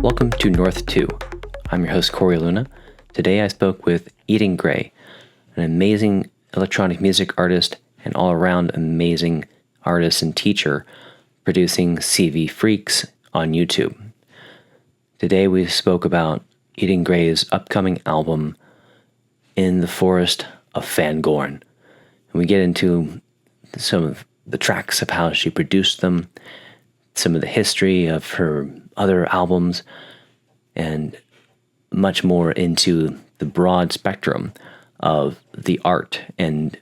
Welcome to North². I'm your host, Corey Luna. Today I spoke with Eden Gray, an amazing electronic music artist and all-around amazing artist and teacher producing CV Freqs on YouTube. Today we spoke about Eden Gray's upcoming album, In the Forest of Fangorn. And we get into some of the tracks of how she produced them, some of the history of her other albums, and much more into the broad spectrum of the art and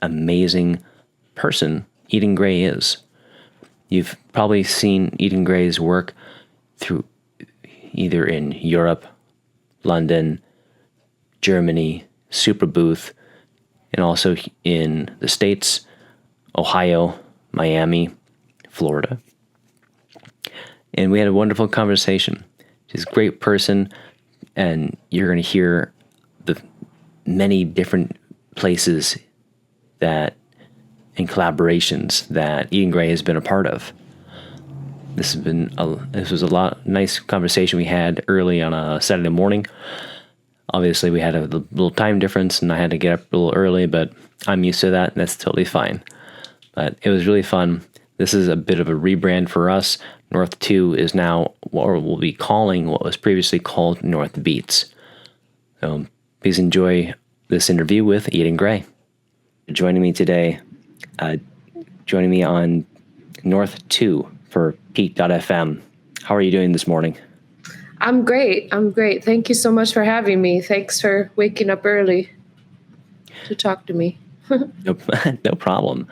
amazing person Eden Gray is. You've probably seen Eden Gray's work through either in Europe, London, Germany, Superbooth, and also in the States, Ohio, Miami, Florida. And we had a wonderful conversation. She's a great person, and you're going to hear the many different places that and collaborations that Eden Gray has been a part of. This was a nice conversation we had early on a Saturday morning. Obviously, we had a little time difference, and I had to get up a little early, but I'm used to that, and that's totally fine. But it was really fun. This is a bit of a rebrand for us. North² is now, or we'll be calling what was previously called North Beats. So please enjoy this interview with Eden Gray. Joining me today, joining me on North² for Piqued.fm. How are you doing this morning? I'm great. Thank you so much for having me. Thanks for waking up early to talk to me. No problem.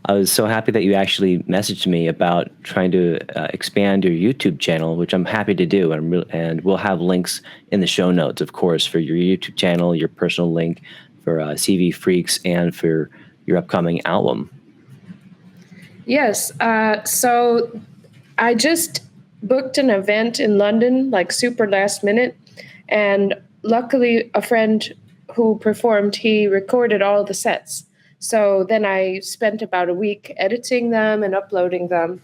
I was so happy that you actually messaged me about trying to expand your YouTube channel, which I'm happy to do. And we'll have links in the show notes, of course, for your YouTube channel, your personal link for CV Freqs, and for your upcoming album. Yes. So I just booked an event in London, like super last minute. And luckily, a friend who performed, he recorded all the sets. So then I spent about a week editing them and uploading them.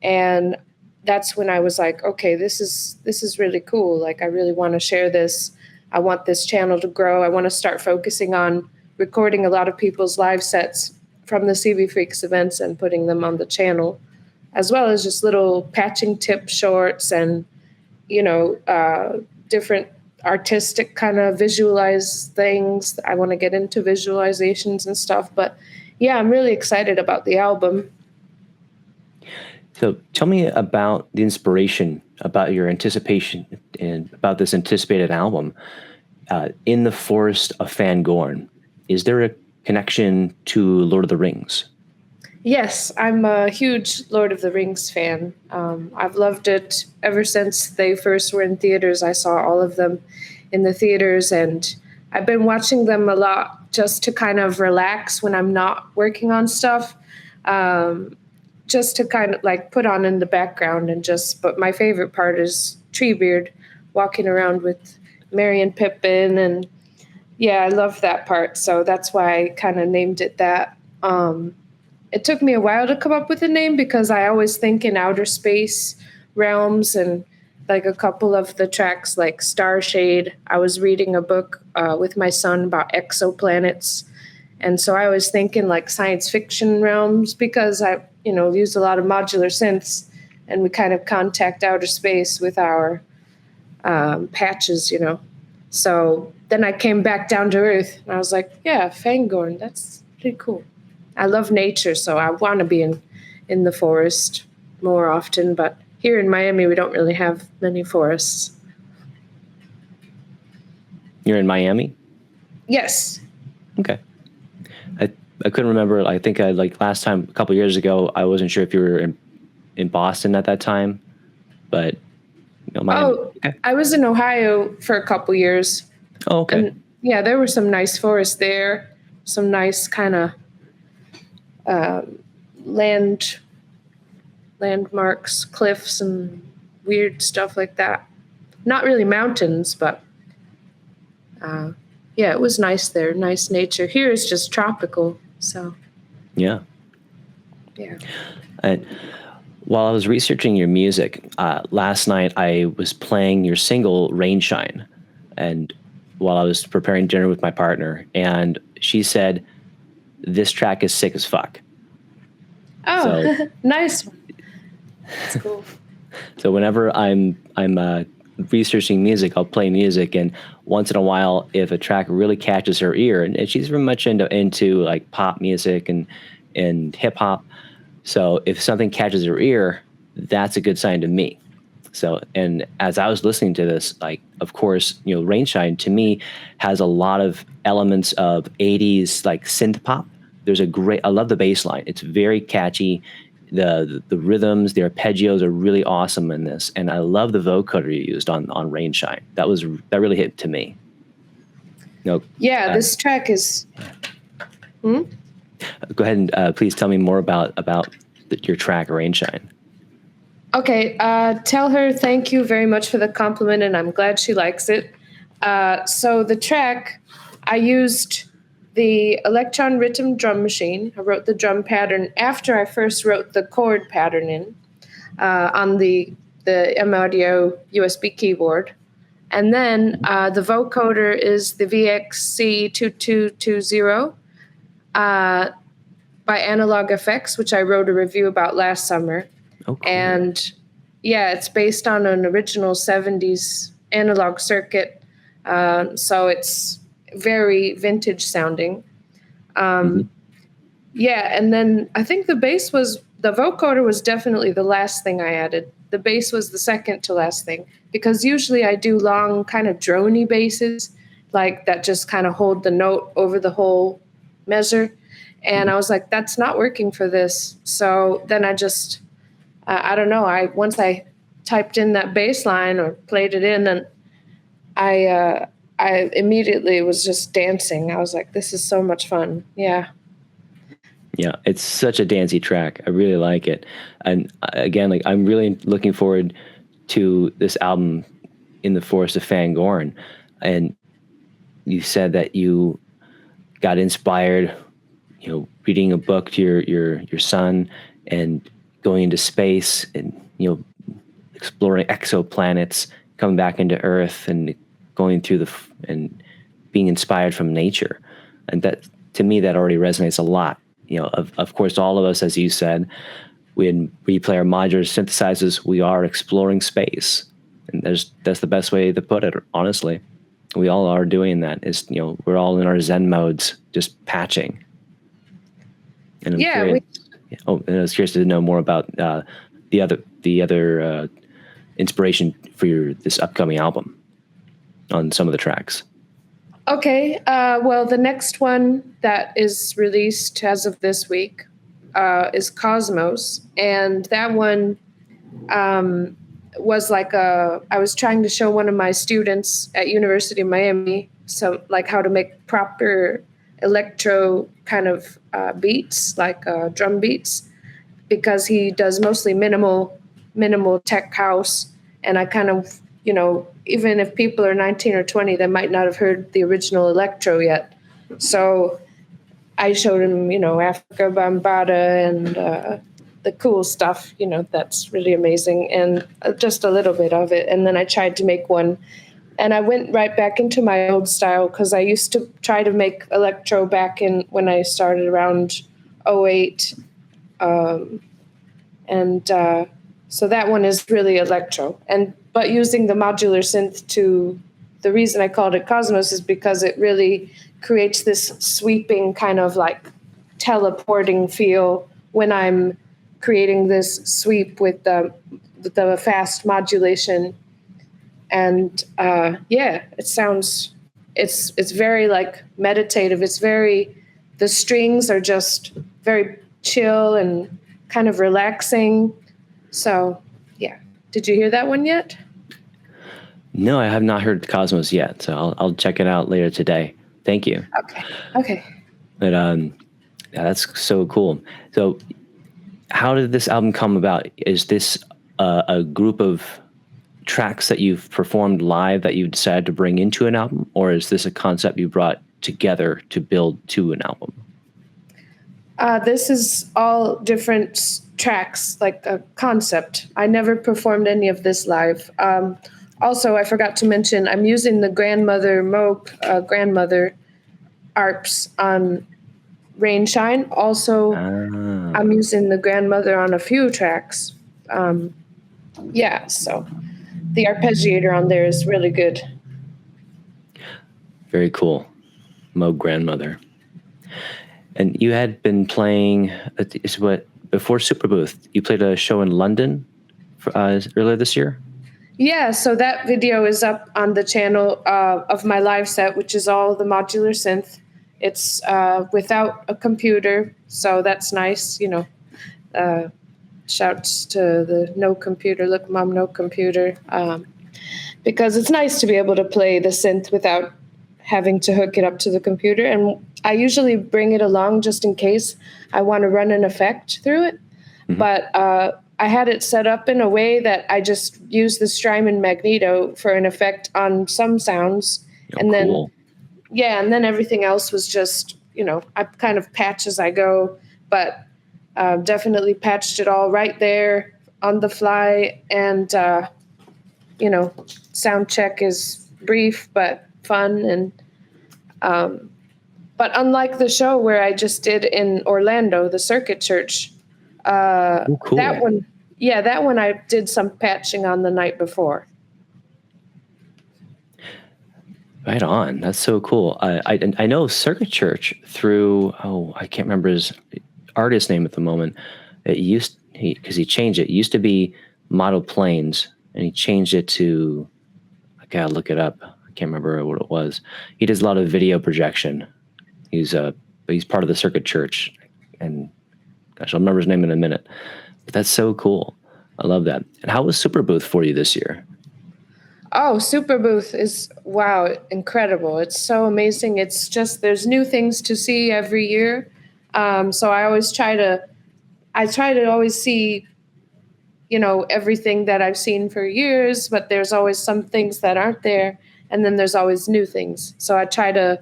And that's when I was like, okay, this is really cool. Like, I really want to share this. I want this channel to grow. I want to start focusing on recording a lot of people's live sets from the CV Freqs events and putting them on the channel, as well as just little patching tip shorts and, different artistic kind of visualize things. I want to get into visualizations and stuff, but yeah, I'm really excited about the album. So tell me about the inspiration, about your anticipation, and about this anticipated album, In the Forest of Fangorn. Is there a connection to Lord of the Rings? Yes, I'm a huge Lord of the Rings fan. I've loved it ever since they first were in theaters. I saw all of them in the theaters, and I've been watching them a lot just to kind of relax when I'm not working on stuff, just to kind of like put on in the background but my favorite part is Treebeard walking around with Merry and Pippin, and yeah, I love that part. So that's why I kind of named it that. It took me a while to come up with a name because I always think in outer space realms, and like a couple of the tracks like Starshade. I was reading a book with my son about exoplanets. And so I was thinking like science fiction realms because I, use a lot of modular synths, and we kind of contact outer space with our patches, So then I came back down to earth and I was like, yeah, Fangorn, that's pretty cool. I love nature, so I want to be in the forest more often. But here in Miami, we don't really have many forests. You're in Miami? Yes. Okay. I couldn't remember. I think last time, a couple of years ago, I wasn't sure if you were in Boston at that time, but Miami. Oh, okay. I was in Ohio for a couple years. Oh, okay. And yeah, there were some nice forests there, some nice kind of landmarks, cliffs, and weird stuff like that. Not really mountains, but yeah, it was nice there. Nice nature. Here it's just tropical. So yeah. Yeah. While I was researching your music, last night I was playing your single Rainshine, and while I was preparing dinner with my partner, and she said, "This track is sick as fuck." Oh, So, nice. That's cool. so whenever I'm researching music, I'll play music, and once in a while, if a track really catches her ear, and she's very much into like pop music and hip hop, so if something catches her ear, that's a good sign to me. So, and as I was listening to this, like, of course, Rainshine to me has a lot of elements of 80s like synth pop. I love the bass line. It's very catchy. The rhythms, the arpeggios are really awesome in this. And I love the vocoder you used on Rainshine. That really hit to me. Yeah, this track is. Hmm? Go ahead and please tell me more about your track Rainshine. Okay, tell her thank you very much for the compliment, and I'm glad she likes it. So the track, I used the Electron Rhythm drum machine. I wrote the drum pattern after I first wrote the chord pattern in on the M-Audio USB keyboard. And then the vocoder is the VXC2220 by Analog Effects, which I wrote a review about last summer. Oh, cool. And yeah, it's based on an original 70s analog circuit. So it's very vintage sounding. Yeah, and then I think the vocoder was definitely the last thing I added. The bass was the second to last thing, because usually I do long kind of droney basses, like that just kind of hold the note over the whole measure. And I was like, that's not working for this. So then I just, I don't know, once I typed in that bass line or played it in, and I immediately was just dancing. I was like, this is so much fun. Yeah. Yeah, it's such a dancey track. I really like it. And again, like, I'm really looking forward to this album, In the Forest of Fangorn. And you said that you got inspired, reading a book to your son and going into space and, exploring exoplanets, coming back into Earth and going through and being inspired from nature. And that, to me, that already resonates a lot. Of course, all of us, as you said, when we play our modular synthesizers, we are exploring space. And that's the best way to put it, honestly. We all are doing that. We're all in our Zen modes, just patching. And and I was curious to know more about the other inspiration for this upcoming album on some of the tracks. Okay, well, the next one that is released as of this week is Cosmos, and that one was like I was trying to show one of my students at University of Miami like how to make proper electro kind of beats, like drum beats, because he does mostly minimal tech house, and I kind of, even if people are 19 or 20, they might not have heard the original electro yet. So I showed him, Africa Bambata and the cool stuff, that's really amazing, and just a little bit of it. And then I tried to make one, and I went right back into my old style, because I used to try to make electro back in when I started around 08. So that one is really electro, but using the modular synth the reason I called it Cosmos is because it really creates this sweeping kind of like teleporting feel when I'm creating this sweep with the fast modulation. And it's very like meditative. The strings are just very chill and kind of relaxing. So, yeah. Did you hear that one yet? No, I have not heard Cosmos yet, so I'll check it out later today. Thank you. Okay. But yeah, that's so cool. So, how did this album come about? Is this a group of tracks that you've performed live that you decided to bring into an album, or is this a concept you brought together to build to an album? This is all different tracks, like a concept. I never performed any of this live. Also, I forgot to mention, I'm using the grandmother Moog grandmother ARPs on Rainshine. Also, I'm using the grandmother on a few tracks. Yeah, so the arpeggiator on there is really good. Very cool. Moog grandmother. And you had been playing, before Superbooth, you played a show in London earlier this year? Yeah, so that video is up on the channel of my live set, which is all the modular synth. It's without a computer, so that's nice, shouts to the no computer, look, mom, no computer, because it's nice to be able to play the synth without having to hook it up to the computer. And I usually bring it along just in case I want to run an effect through it. Mm-hmm. But I had it set up in a way that I just use the Strymon Magneto for an effect on some sounds. And cool. then everything else was just, I kind of patch as I go, but definitely patched it all right there on the fly. And, sound check is brief, but fun. And, but unlike the show where I just did in Orlando, the Circuit Church, cool. that one I did some patching on the night before. Right on. That's so cool. I know Circuit Church through, I can't remember his artist name at the moment. Because he changed it. It used to be Model Planes, and he changed it to, I gotta look it up. I can't remember what it was. He does a lot of video projection. He's part of the Circuit Church, and gosh, I'll remember his name in a minute. But that's so cool. I love that. And how was Superbooth for you this year? Oh, Superbooth is, wow, incredible. It's so amazing. It's just, there's new things to see every year. So I try to always see, everything that I've seen for years, but there's always some things that aren't there. And then there's always new things. So I try to,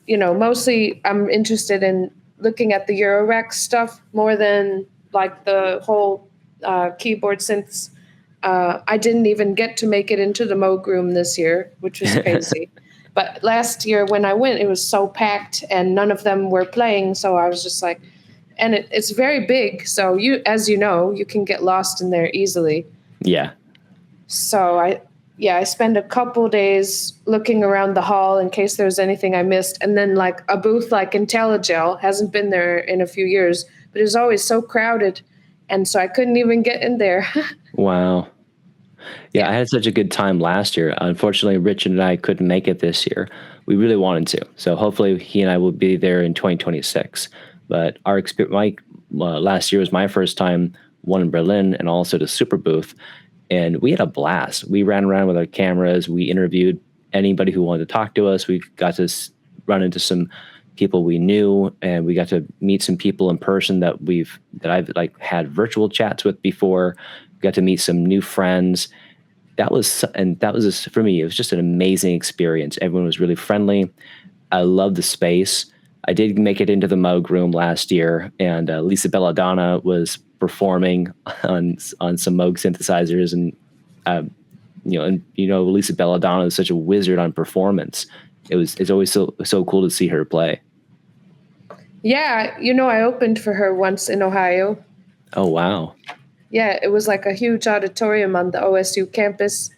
mostly I'm interested in looking at the Eurorack stuff more than like the whole keyboard synths. I didn't even get to make it into the Moog room this year, which was crazy. But last year when I went, it was so packed and none of them were playing. So I was just like, and it's very big. So as you know, you can get lost in there easily. Yeah. So I spent a couple days looking around the hall in case there was anything I missed. And then like a booth like IntelliGel hasn't been there in a few years, but it was always so crowded. And so I couldn't even get in there. Wow. Yeah, I had such a good time last year. Unfortunately, Richard and I couldn't make it this year. We really wanted to. So hopefully he and I will be there in 2026. But our experience, last year was my first time, one in Berlin and also to Superbooth. And we had a blast. We ran around with our cameras. We interviewed anybody who wanted to talk to us. We got to run into some people we knew, and we got to meet some people in person that I've like had virtual chats with before. Got to meet some new friends. That was for me, it was just an amazing experience. Everyone was really friendly. I love the space. I did make it into the Moog room last year, and Lisa Belladonna was performing on some Moog synthesizers, and Lisa Belladonna is such a wizard on performance. It's always so cool to see her play. Yeah, I opened for her once in Ohio. Oh wow. Yeah, it was like a huge auditorium on the OSU campus.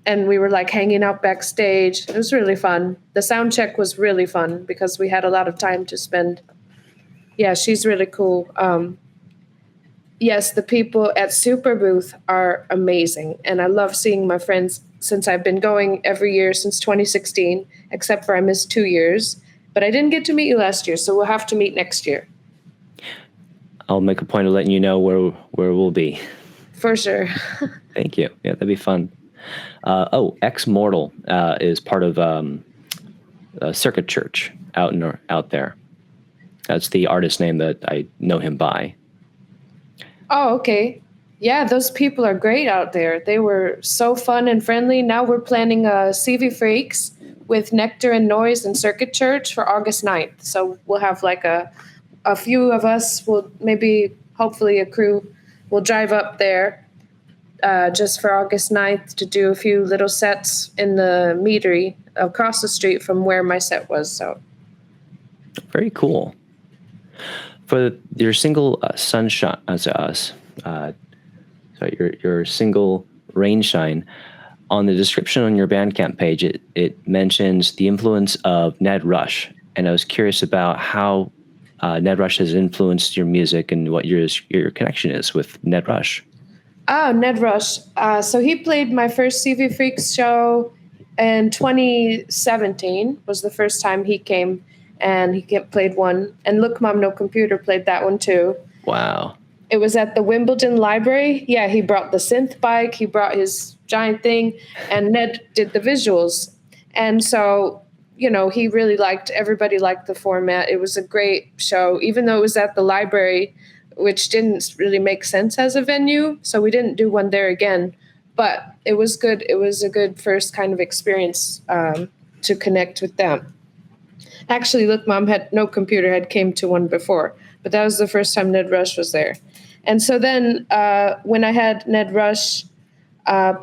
And we were like hanging out backstage. It was really fun. The sound check was really fun because we had a lot of time to spend. Yeah, she's really cool. Yes, the people at Superbooth are amazing. And I love seeing my friends since I've been going every year since 2016, except for I missed 2 years. But I didn't get to meet you last year, so we'll have to meet next year. I'll make a point of letting you know where we'll be. For sure. Thank you. Yeah, that'd be fun. Ex Mortal is part of Circuit Church out there. That's the artist name that I know him by. Oh, okay. Yeah, those people are great out there. They were so fun and friendly. Now we're planning a CV Freqs with Nectar and Noise and Circuit Church for August 9th. So we'll have like a few of us will maybe hopefully a crew will drive up there just for August 9th to do a few little sets in the meadery across the street from where my set was. So very cool. For your single Sunshine, your single Rainshine, on the description on your Bandcamp page, it mentions the influence of Ned Rush, and I was curious about how Ned Rush has influenced your music and what your connection is with Ned Rush. Oh, Ned Rush. So he played my first CV Freqs show in 2017 was the first time he came, and he played one. And Look Mom No Computer played that one too. Wow. It was at the Wimbledon Library. Yeah, he brought the synth bike, he brought his giant thing, and Ned did the visuals. And so, he really everybody liked the format. It was a great show, even though it was at the library, which didn't really make sense as a venue. So we didn't do one there again, but it was good. It was a good first kind of experience to connect with them. Actually, Look Mom No Computer had came to one before, but that was the first time Ned Rush was there. And so then when I had Ned Rush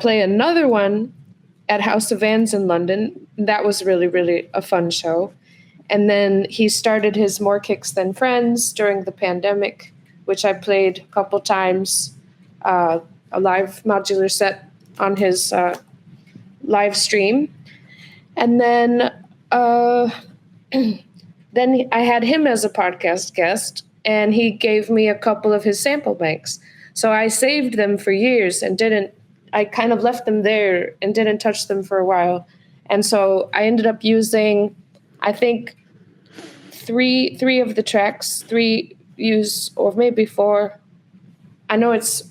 play another one at House of Vans in London, that was really, really a fun show. And then he started his More Kicks Than Friends during the pandemic, which I played a couple times, a live modular set on his live stream. And then then I had him as a podcast guest, and he gave me a couple of his sample banks. So I saved them for years and I kind of left them there and didn't touch them for a while. And so I ended up using, I think, three of the tracks, or maybe four. I know it's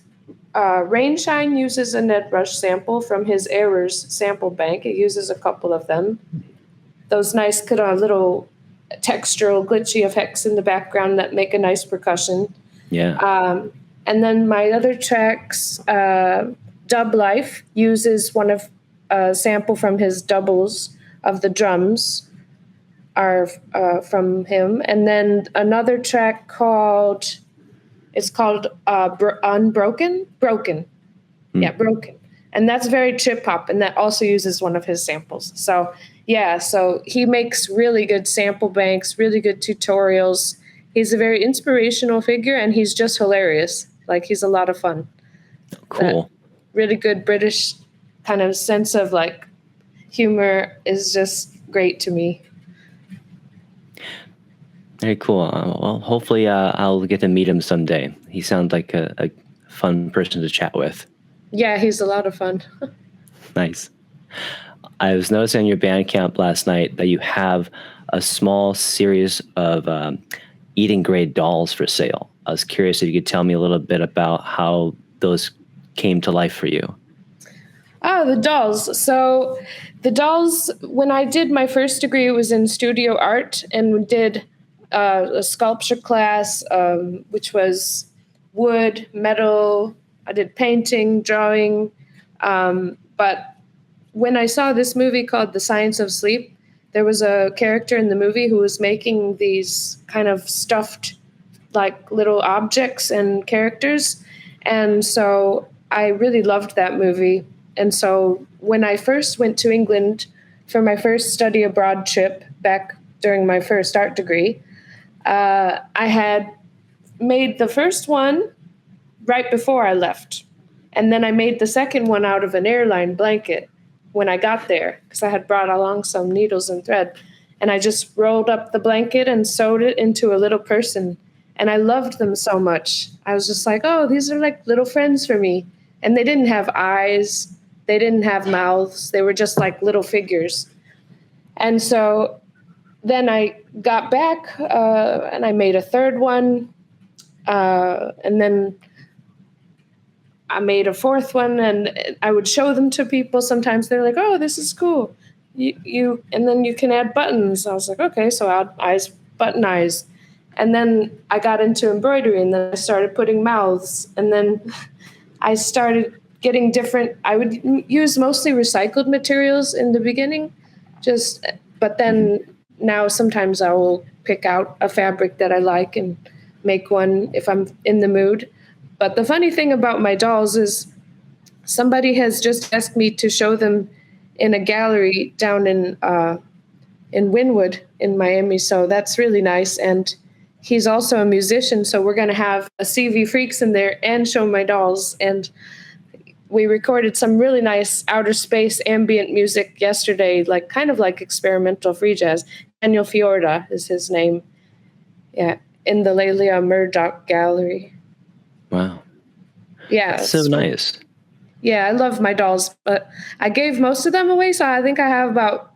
Rainshine uses a Ned Rush sample from his Errors sample bank. It uses a couple of them. Those nice kind of little textural glitchy effects in the background that make a nice percussion. Yeah. And then my other tracks, Dub Life uses one of a sample from his doubles of the drums are from him. And then another track called Unbroken? Broken. Yeah, Broken. And that's very trip hop, and that also uses one of his samples. So he makes really good sample banks, really good tutorials. He's a very inspirational figure, and he's just hilarious. He's a lot of fun. Cool. That really good British kind of sense of humor is just great to me. Very cool. Well, hopefully I'll get to meet him someday. He sounds like a fun person to chat with. Yeah, he's a lot of fun. Nice. I was noticing on your Bandcamp last night that you have a small series of Eating Gray dolls for sale. I was curious if you could tell me a little bit about how those came to life for you. Oh, the dolls. So the dolls, when I did my first degree, it was in studio art, and we did a sculpture class, which was wood, metal. I did painting, drawing. But when I saw this movie called The Science of Sleep, there was a character in the movie who was making these kind of stuffed little objects and characters. And so I really loved that movie. And so when I first went to England for my first study abroad trip back during my first art degree, I had made the first one right before I left. And then I made the second one out of an airline blanket when I got there, because I had brought along some needles and thread. And I just rolled up the blanket and sewed it into a little person. And I loved them so much. I was just like, oh, these are like little friends for me. And they didn't have eyes. They didn't have mouths. They were just like little figures. And so then I got back and I made a third one. And then I made a fourth one, and I would show them to people. Sometimes they're like, oh, this is cool. And then you can add buttons. I was like, okay, so I'll add button eyes. And then I got into embroidery, and then I started putting mouths. And then I started getting different, I would use mostly recycled materials in the beginning, but then now sometimes I will pick out a fabric that I like and make one if I'm in the mood. But the funny thing about my dolls is somebody has just asked me to show them in a gallery down in Wynwood in Miami. So that's really nice. And he's also a musician. So we're going to have a CV Freqs in there and show my dolls. And we recorded some really nice outer space ambient music yesterday, like kind of like experimental free jazz. Daniel Fiorda is his name. Yeah, in the Lelia Murdoch Gallery. Wow. Yeah. That's so nice. Yeah, I love my dolls, but I gave most of them away. So I think I have about,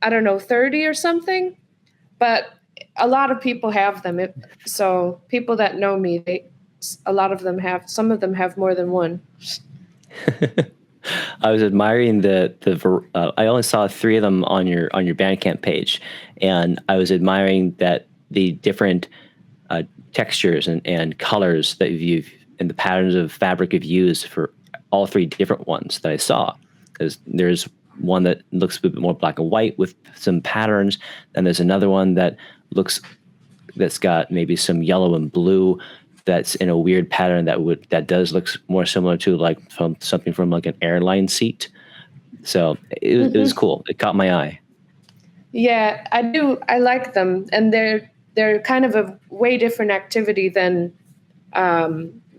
I don't know, 30 or something. But a lot of people have them. So people that know me, a lot of them have, some of them have more than one. I was admiring I only saw 3 of them on your Bandcamp page, and I was admiring that the different textures and colors that you've and the patterns of fabric you've used for all 3 different ones that I saw. There's one that looks a bit more black and white with some patterns, and there's another one that's got maybe some yellow and blue that's in a weird pattern that does look more similar to like something from like an airline seat. So it was cool. It caught my eye. Yeah, I do. I like them, and they're kind of a way different activity than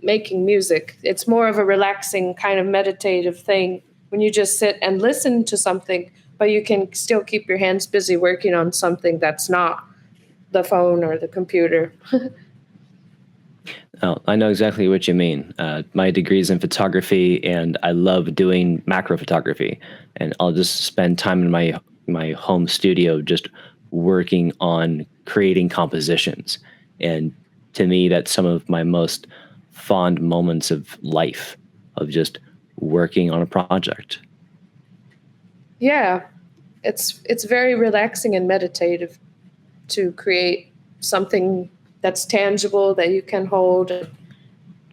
making music. It's more of a relaxing kind of meditative thing when you just sit and listen to something, but you can still keep your hands busy working on something that's not the phone or the computer. Oh, I know exactly what you mean. My degree is in photography, and I love doing macro photography. And I'll just spend time in my home studio just working on creating compositions. And to me, that's some of my most fond moments of life, of just working on a project. Yeah, it's very relaxing and meditative to create something that's tangible that you can hold.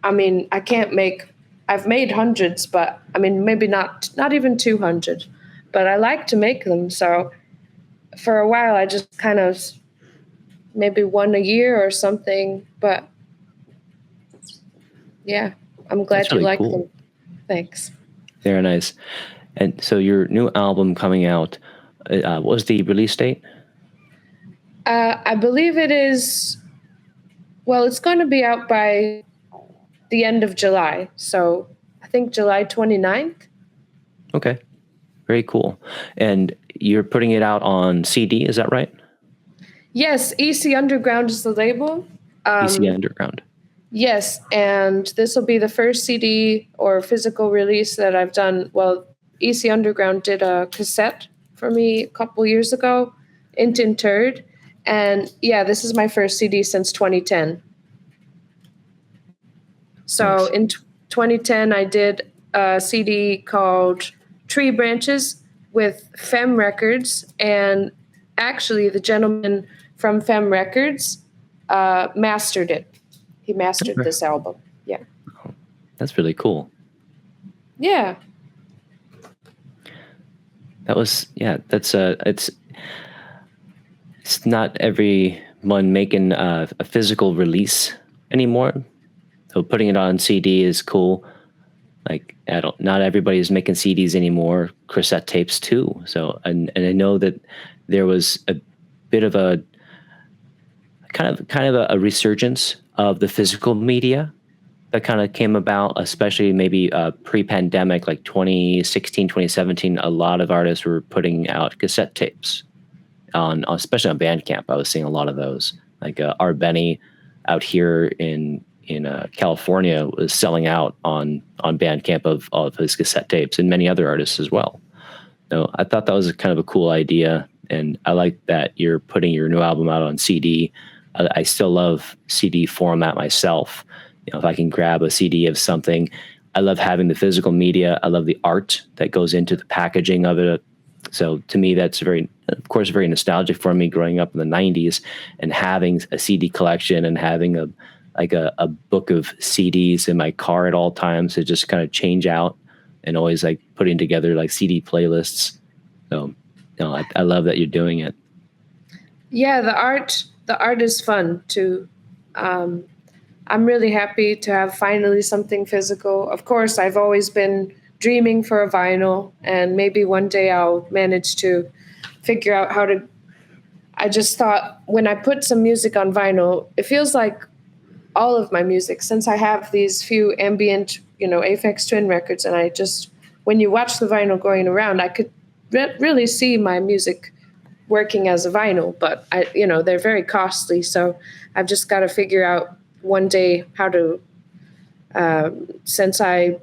I mean, I've made hundreds, but I mean, maybe not even 200, but I like to make them. So for a while, I just kind of maybe one a year or something, but yeah, I'm glad That's really you like cool. them. Thanks. Very nice. And so your new album coming out, what was the release date? I believe it is, well, it's going to be out by the end of July. So I think July 29th. Okay. Very cool. And you're putting it out on CD, is that right? Yes, EC Underground is the label. EC Underground. Yes, and this will be the first CD or physical release that I've done. Well, EC Underground did a cassette for me a couple years ago, Interred. And yeah, this is my first CD since 2010. So Nice. in 2010, I did a CD called Tree Branches with Fem Records. And actually, the gentleman from Fem Records mastered it. He mastered this album. Yeah. That's really cool. Yeah. It's not everyone making a physical release anymore. So putting it on CD is cool. Like not everybody is making CDs anymore, cassette tapes too. So and I know that there was a bit of a kind of a resurgence of the physical media that kind of came about, especially maybe pre-pandemic, like 2016, 2017, a lot of artists were putting out cassette tapes especially on Bandcamp. I was seeing a lot of those. Like R. Benny out here in California was selling out on Bandcamp of all of his cassette tapes, and many other artists as well. So I thought that was kind of a cool idea, and I like that you're putting your new album out on CD. I still love CD format myself. If I can grab a CD of something, I love having the physical media. I love the art that goes into the packaging of it. So to me, that's very nostalgic for me growing up in the 90s and having a CD collection and having a book of CDs in my car at all times to just kind of change out and always like putting together like CD playlists. So, I love that you're doing it. Yeah, the art is fun to I'm really happy to have finally something physical. Of course, I've always been dreaming for a vinyl, and maybe one day I'll manage to figure out how to. I just thought when I put some music on vinyl, it feels like all of my music, since I have these few ambient, Aphex Twin records, and I just, when you watch the vinyl going around, I could really see my music working as a vinyl, but they're very costly, so I've just got to figure out one day how to, since I'm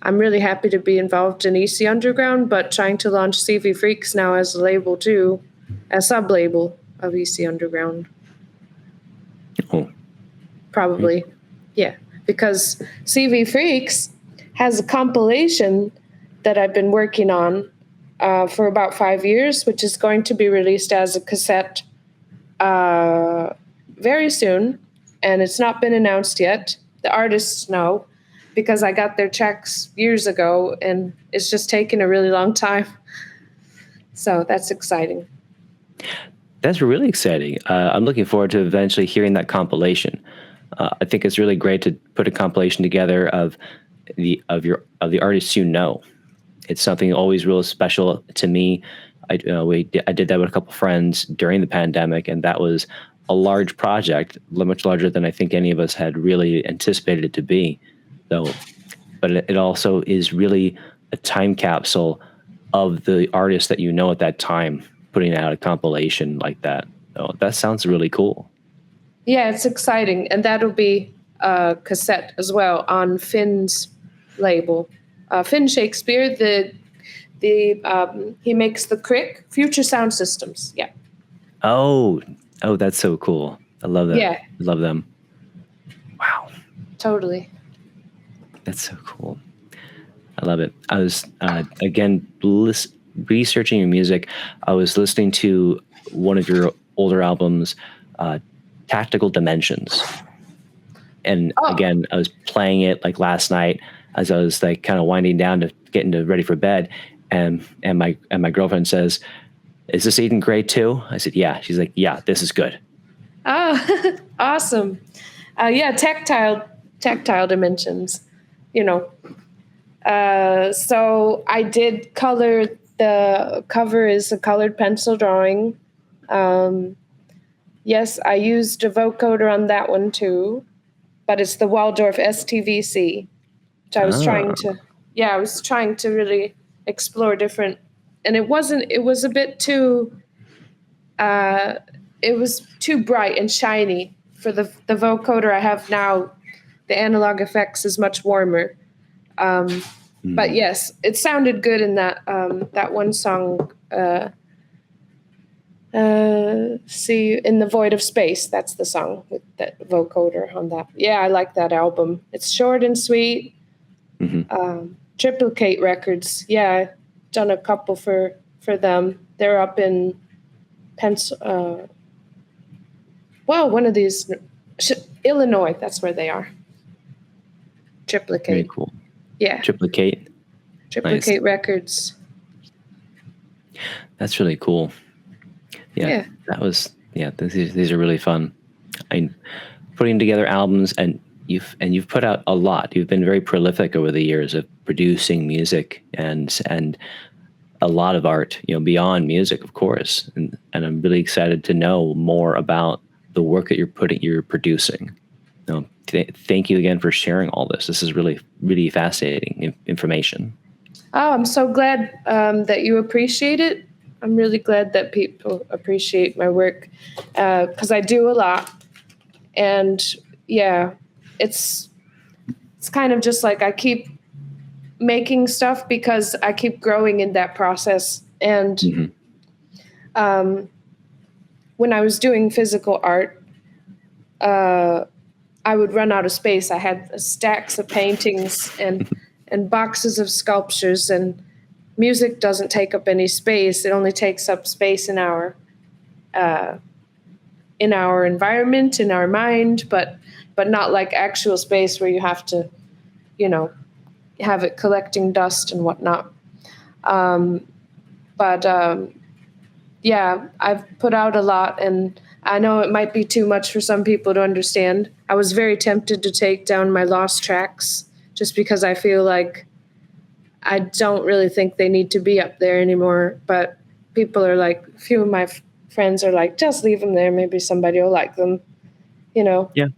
really happy to be involved in EC Underground, but trying to launch CV Freqs now as a label too, a sub-label of EC Underground. Oh. Probably. Yeah, because CV Freqs has a compilation that I've been working on for about 5 years, which is going to be released as a cassette very soon, and it's not been announced yet. The artists know, because I got their checks years ago, and it's just taken a really long time. So that's exciting. That's really exciting. I'm looking forward to eventually hearing that compilation. I think it's really great to put a compilation together of the artists you know. It's something always real special to me. I did that with a couple of friends during the pandemic, and that was a large project, much larger than I think any of us had really anticipated it to be. But it also is really a time capsule of the artists that you know at that time, putting out a compilation like that. Oh, that sounds really cool. Yeah, it's exciting, and that'll be a cassette as well on Finn's label. Finn Shakespeare, he makes the Crick Future Sound Systems. Yeah. Oh, that's so cool. I love that. Yeah. I love them. Wow. Totally. That's so cool. I love it. I was, again, researching your music. I was listening to one of your older albums, Tactical Dimensions. And again, I was playing it like last night as I was like kind of winding down to getting ready for bed. And my girlfriend says, "Is this Eden Gray too?" I said, "Yeah." She's like, "Yeah, this is good." Oh, awesome. Yeah, tactile dimensions, So I did color, the cover is a colored pencil drawing. Yes, I used a vocoder on that one too, but it's the Waldorf STVC, which I was trying to really explore different, and it was a bit too, it was too bright and shiny for the vocoder I have now. The analog effects is much warmer. But yes, it sounded good in that one song, See in the Void of Space. That's the song with that vocoder on that. Yeah, I like that album. It's short and sweet. Triplicate Records. Yeah, I've done a couple for them. They're up in one of these, Illinois. That's where they are. Triplicate. Very cool. Yeah. Triplicate Nice. Records. That's really cool. Yeah. That was, these are really fun. Putting together albums, and you've put out a lot. You've been very prolific over the years of producing music and a lot of art, beyond music, of course. And I'm really excited to know more about the work that you're producing. Thank you again for sharing all this. This is really, really fascinating information. Oh, I'm so glad that you appreciate it. I'm really glad that people appreciate my work, because I do a lot. And yeah, it's kind of just like I keep making stuff because I keep growing in that process. And when I was doing physical art, I would run out of space. I had stacks of paintings and boxes of sculptures, and music doesn't take up any space. It only takes up space in our environment, in our mind, but not like actual space where you have to, have it collecting dust and whatnot. Yeah, I've put out a lot, and I know it might be too much for some people to understand. I was very tempted to take down my lost tracks just because I feel like I don't really think they need to be up there anymore. But people are like, a few of my friends are like, just leave them there. Maybe somebody will like them, you know. Yeah.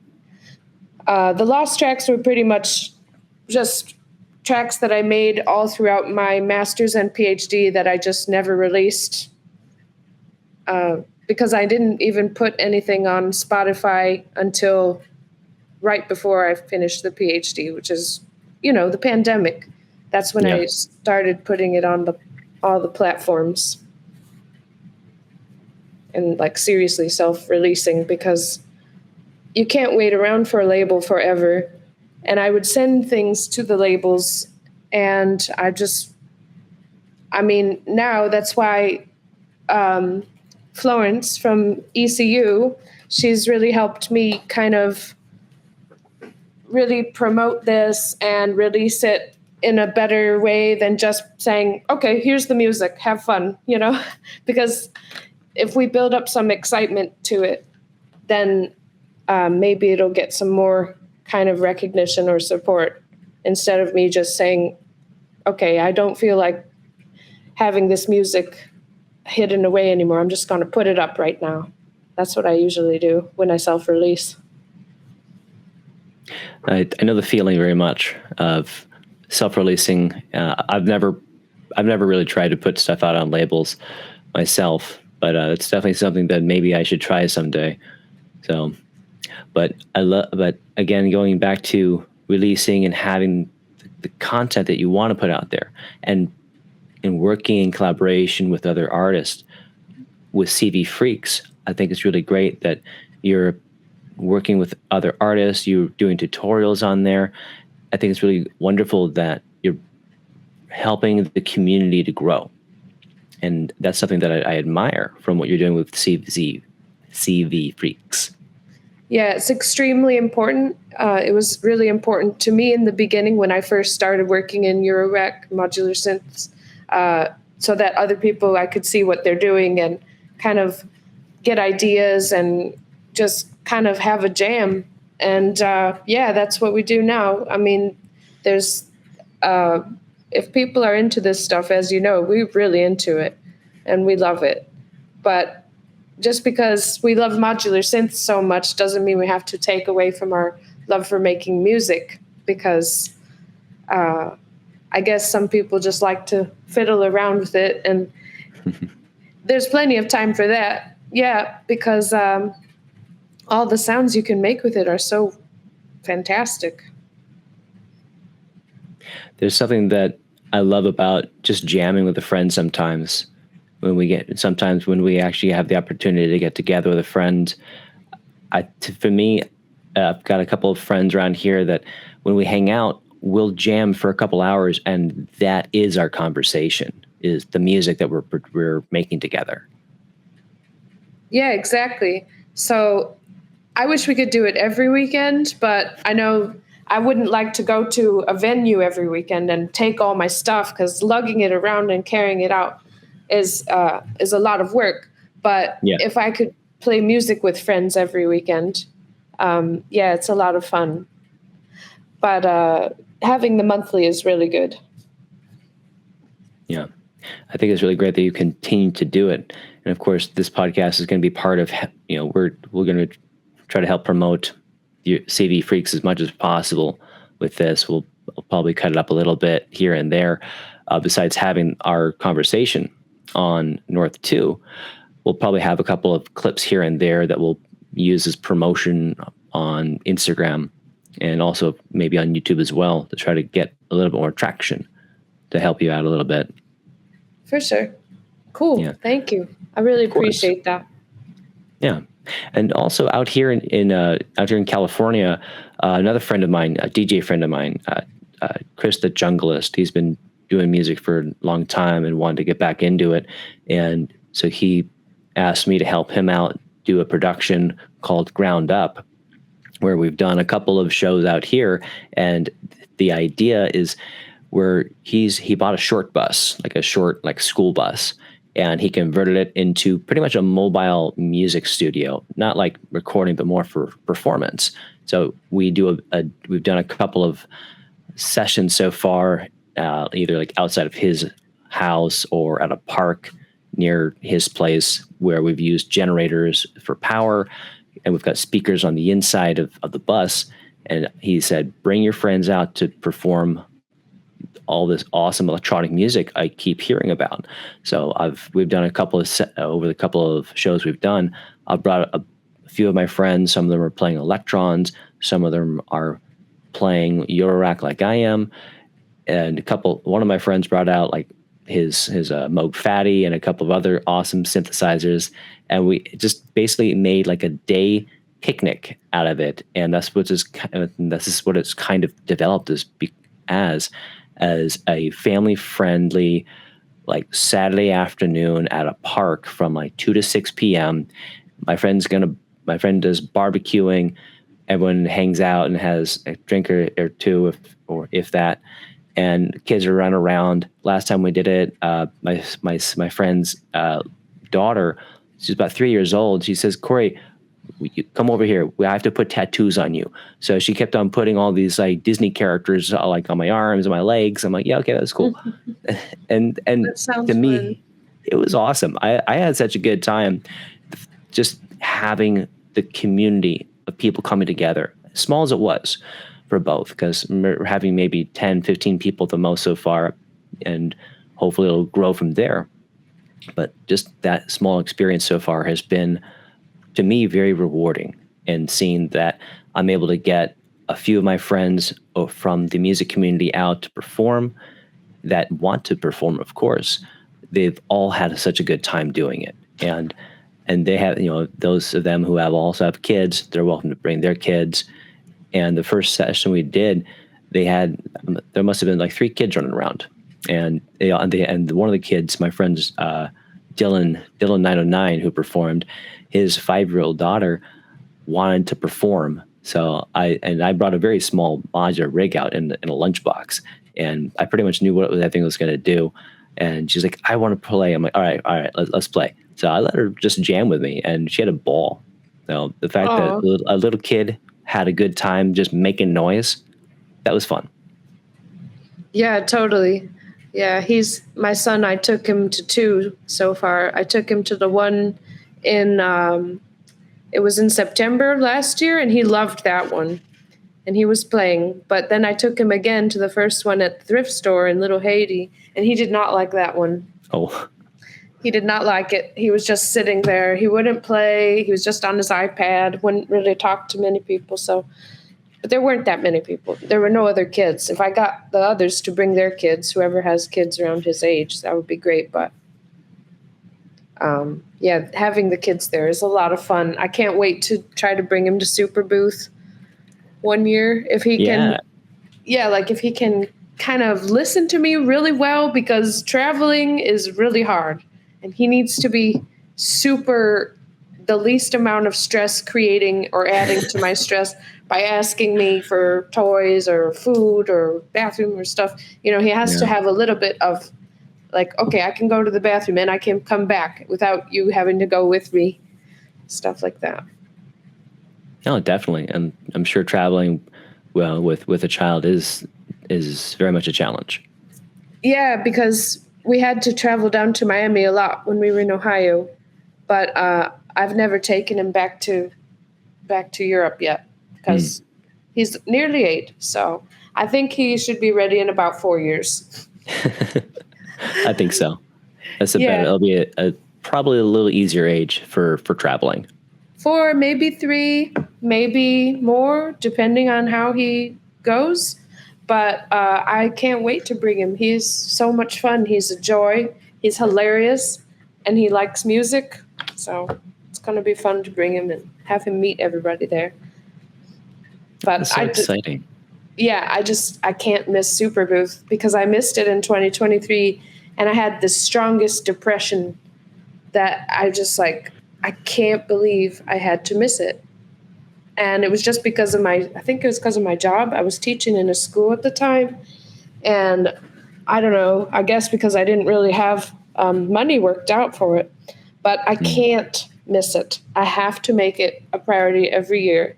The lost tracks were pretty much just tracks that I made all throughout my master's and PhD that I just never released. Because I didn't even put anything on Spotify until right before I finished the PhD, which is, the pandemic. That's when Yeah. I started putting it on all the platforms and like seriously self-releasing, because you can't wait around for a label forever. And I would send things to the labels, and now that's why Florence from ECU, she's really helped me kind of really promote this and release it in a better way than just saying, okay, here's the music, have fun, because if we build up some excitement to it, then maybe it'll get some more kind of recognition or support, instead of me just saying, okay, I don't feel like having this music hidden away anymore. I'm just going to put it up right now. That's what I usually do when I self-release. I know the feeling very much of self-releasing. I've never really tried to put stuff out on labels myself, but it's definitely something that maybe I should try someday. So, but again, going back to releasing and having the content that you want to put out there, and working in collaboration with other artists, with CV Freqs, I think it's really great that you're working with other artists, you're doing tutorials on there. I think it's really wonderful that you're helping the community to grow. And that's something that I admire from what you're doing with CV Freqs. Yeah, it's extremely important. It was really important to me in the beginning when I first started working in Eurorec, Modular synths, so that other people, I could see what they're doing and kind of get ideas and just kind of have a jam. And that's what we do now. I mean, there's if people are into this stuff, as you know, we're really into it and we love it. But just because we love modular synths so much doesn't mean we have to take away from our love for making music, because I guess some people just like to fiddle around with it, and there's plenty of time for that. Yeah, because all the sounds you can make with it are so fantastic. There's something that I love about just jamming with a friend sometimes. When we actually have the opportunity to get together with a friend, for me, I've got a couple of friends around here that when we hang out, we'll jam for a couple hours, and that is our conversation, is the music that we're making together. Yeah, exactly. So I wish we could do it every weekend, but I know I wouldn't like to go to a venue every weekend and take all my stuff, because lugging it around and carrying it out is a lot of work. But if I could play music with friends every weekend, it's a lot of fun. But having the monthly is really good. Yeah, I think it's really great that you continue to do it. And of course, this podcast is going to be part of, we're going to try to help promote your CV Freqs as much as possible with this. We'll probably cut it up a little bit here and there. Besides having our conversation on North², we'll probably have a couple of clips here and there that we'll use as promotion on Instagram, and also maybe on YouTube as well, to try to get a little bit more traction to help you out a little bit. For sure. Cool. Yeah. Thank you. I really appreciate that. Yeah. And also out here in California, another friend of mine, a DJ friend of mine, Chris the Junglist, he's been doing music for a long time and wanted to get back into it. And so he asked me to help him out do a production called Ground Up, where we've done a couple of shows out here. And the idea is where he bought a short bus, like a short, like school bus, and he converted it into pretty much a mobile music studio, not like recording, but more for performance. So we've done a couple of sessions so far, either like outside of his house or at a park near his place, where we've used generators for power, and we've got speakers on the inside of the bus. And he said, bring your friends out to perform all this awesome electronic music I keep hearing about. So we've done over the couple of shows we've done. I've brought a few of my friends. Some of them are playing electrons. Some of them are playing Eurorack like I am. And one of my friends brought out like his Moog Fatty and a couple of other awesome synthesizers. And we just basically made like a day picnic out of it. And this is what it's kind of developed as a family-friendly, like Saturday afternoon at a park from like 2 to 6 p.m. My friend does barbecuing. Everyone hangs out and has a drink or two, if that. And kids are running around. Last time we did it, my friend's daughter, she's about 3 years old. She says, Corey, come over here. I have to put tattoos on you. So she kept on putting all these like Disney characters like on my arms and my legs. I'm like, yeah, okay, that's cool. and to me, fun. It was awesome. I had such a good time just having the community of people coming together, as small as it was for both, because we're having maybe 10, 15 people at the most so far, and hopefully it'll grow from there. But just that small experience so far has been, to me, very rewarding, and seeing that I'm able to get a few of my friends from the music community out to perform, that want to perform, of course. They've all had such a good time doing it. And they have, those of them who also have kids, they're welcome to bring their kids. And the first session we did, there must have been like 3 kids running around. And one of the kids, my friend's Dylan 909, who performed, his 5-year-old daughter wanted to perform. So I brought a very small modular rig out in a lunchbox, and I pretty much knew what I think it was going to do. And she's like, I want to play. I'm like, all right, let's play. So I let her just jam with me, and she had a ball. So the fact that a little kid had a good time just making noise, that was fun. Yeah, totally. Yeah, my son. I took him to 2 so far. I took him to the one it was in September last year, and he loved that one, and he was playing. But then I took him again to the first one at the thrift store in Little Haiti, and he did not like that one. Oh. He did not like it. He was just sitting there. He wouldn't play. He was just on his iPad, wouldn't really talk to many people. But there weren't that many people. There were no other kids. If I got the others to bring their kids, whoever has kids around his age, that would be great. But yeah, having the kids there is a lot of fun. I can't wait to try to bring him to Superbooth one year if he can. Yeah, like if he can kind of listen to me really well, because traveling is really hard. And he needs to be the least amount of stress creating or adding to my stress by asking me for toys or food or bathroom or stuff. He has to have a little bit of like, okay, I can go to the bathroom and I can come back without you having to go with me, stuff like that. No, definitely. And I'm sure traveling with a child is very much a challenge. Yeah, because we had to travel down to Miami a lot when we were in Ohio, but I've never taken him back to Europe yet, because he's nearly 8. So I think he should be ready in about 4 years. I think so. That's better. It'll be probably a little easier age for traveling. 4, maybe 3, maybe more, depending on how he goes. But I can't wait to bring him. He's so much fun. He's a joy. He's hilarious, and he likes music. So it's going to be fun to bring him and have him meet everybody there. But that's so exciting. Yeah, I can't miss Superbooth, because I missed it in 2023, and I had the strongest depression that I can't believe I had to miss it. And it was just because of my job. I was teaching in a school at the time. And I don't know, I guess because I didn't really have money worked out for it. But I can't miss it. I have to make it a priority every year,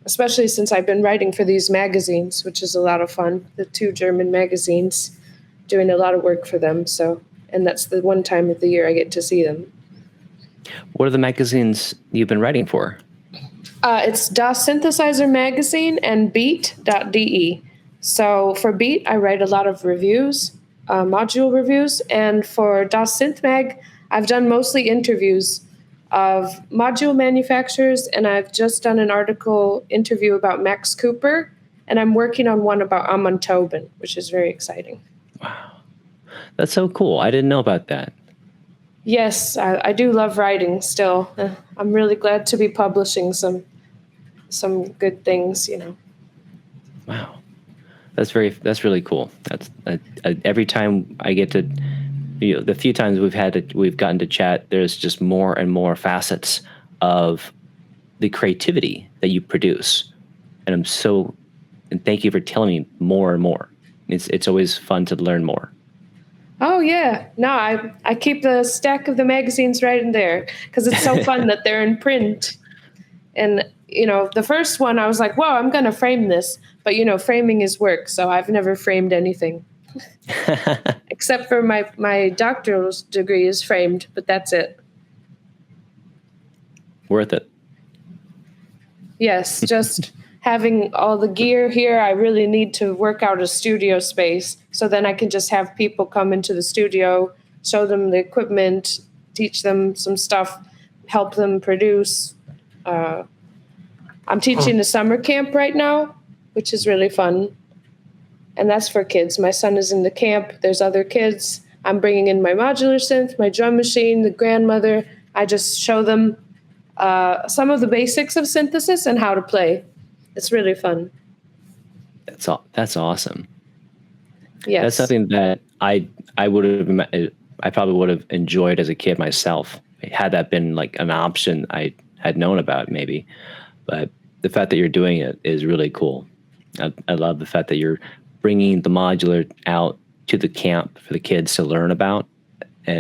especially since I've been writing for these magazines, which is a lot of fun. The 2 German magazines, doing a lot of work for them. So, and that's the one time of the year I get to see them. What are the magazines you've been writing for? It's Das Synthesizer Magazine and Beat.de. So for Beat, I write a lot of reviews, module reviews. And for Das Synth Mag, I've done mostly interviews of module manufacturers. And I've just done an interview about Max Cooper. And I'm working on one about Amon Tobin, which is very exciting. Wow. That's so cool. I didn't know about that. Yes, I do love writing still. I'm really glad to be publishing some good things, Wow. That's really cool. That's every time I get to, the few times we've gotten to chat, there's just more and more facets of the creativity that you produce. And thank you for telling me more and more. It's always fun to learn more. Oh, yeah. No, I keep the stack of the magazines right in there because it's so fun that they're in print. And, the first one, I was like, whoa, I'm going to frame this. But, framing is work, so I've never framed anything. Except for my doctoral degree is framed, but that's it. Worth it. Yes, just having all the gear here, I really need to work out a studio space so then I can just have people come into the studio, show them the equipment, teach them some stuff, help them produce. I'm teaching a summer camp right now, which is really fun. And that's for kids. My son is in the camp. There's other kids. I'm bringing in my modular synth, my drum machine, the grandmother. I just show them some of the basics of synthesis and how to play. It's really fun. That's awesome. Yes. That's something that I probably would have enjoyed as a kid myself, had that been like an option I had known about maybe. But the fact that you're doing it is really cool. I love the fact that you're bringing the modular out to the camp for the kids to learn about,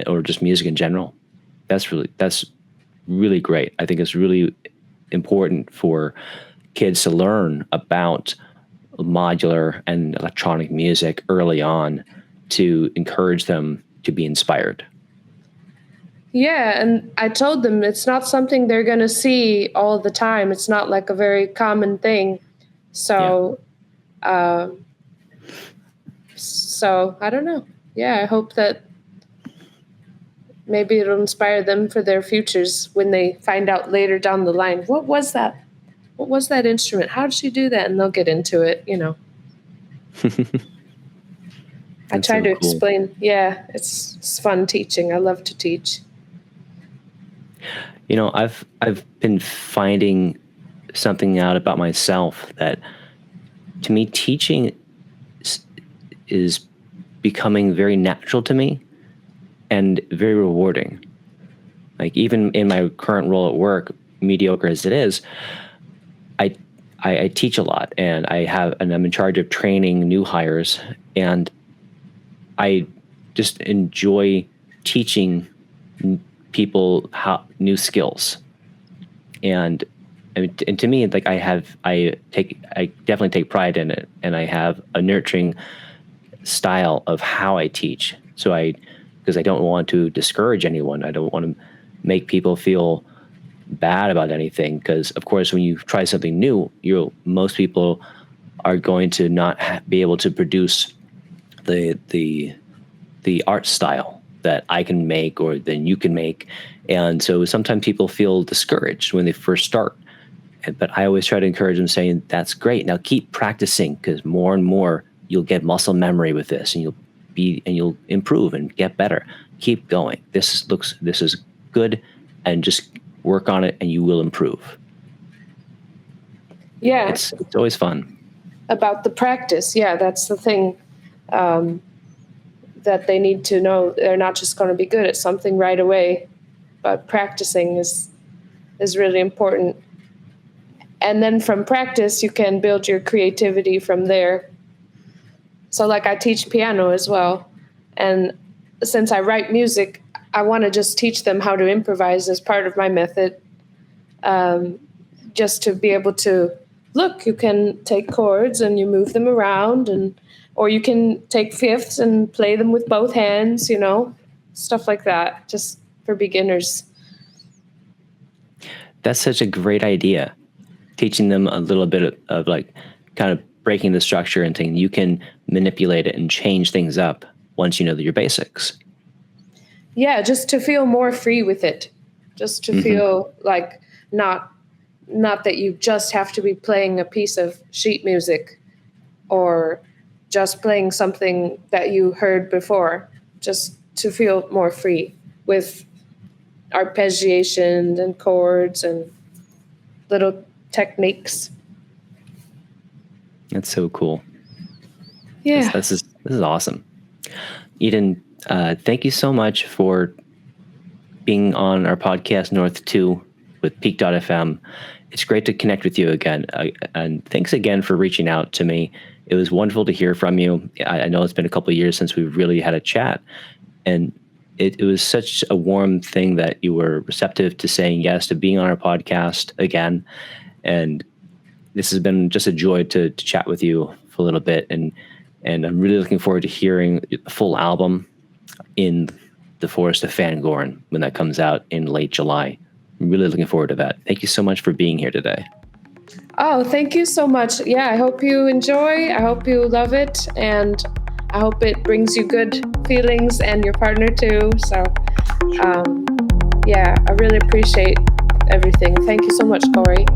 or just music in general. That's really great. I think it's really important for kids to learn about modular and electronic music early on to encourage them to be inspired. Yeah, and I told them it's not something they're going to see all the time. It's not like a very common thing. So, so I don't know. Yeah, I hope that maybe it'll inspire them for their futures when they find out later down the line, what was that? What was that instrument? How did she do that? And they'll get into it, I try to explain. Yeah, it's fun teaching. I love to teach. I've been finding something out about myself that, to me, teaching is becoming very natural to me and very rewarding. Like, even in my current role at work, mediocre as it is, I teach a lot, and I'm in charge of training new hires, and I just enjoy teaching people new skills. And to me, like, I definitely take pride in it, and I have a nurturing style of how I teach. So because I don't want to discourage anyone. I don't want to make people feel bad about anything, because of course when you try something new, most people are going to not be able to produce the art style that I can make or then you can make. And so sometimes people feel discouraged when they first start, but I always try to encourage them, saying, that's great, now keep practicing, because more and more you'll get muscle memory with this, and you'll improve and get better. Keep going. This is good, and just work on it and you will improve. Yeah. It's always fun. About the practice. Yeah, that's the thing that they need to know. They're not just going to be good at something right away, but practicing is really important. And then from practice, you can build your creativity from there. So like I teach piano as well. And since I write music, I want to just teach them how to improvise as part of my method. Um, just to be able to look, you can take chords and you move them around, and or you can take fifths and play them with both hands, stuff like that, just for beginners. That's such a great idea. Teaching them a little bit of like kind of breaking the structure and saying you can manipulate it and change things up once you know your basics. Yeah, just to feel more free with it, just to feel like not that you just have to be playing a piece of sheet music or just playing something that you heard before, just to feel more free with arpeggiation and chords and little techniques. That's so cool. Yeah. This is awesome. Eden, thank you so much for being on our podcast North² with Piqued.fm. It's great to connect with you again. And thanks again for reaching out to me. It was wonderful to hear from you. I know it's been a couple of years since we've really had a chat. And it was such a warm thing that you were receptive to saying yes to being on our podcast again. And this has been just a joy to chat with you for a little bit. And I'm really looking forward to hearing the full album in the Forest of Fangorn when that comes out in late July. I'm really looking forward to that. Thank you so much for being here today. Oh, thank you so much. Yeah, I hope you enjoy. I hope you love it. And I hope it brings you good feelings and your partner too. So, yeah, I really appreciate everything. Thank you so much, Corey.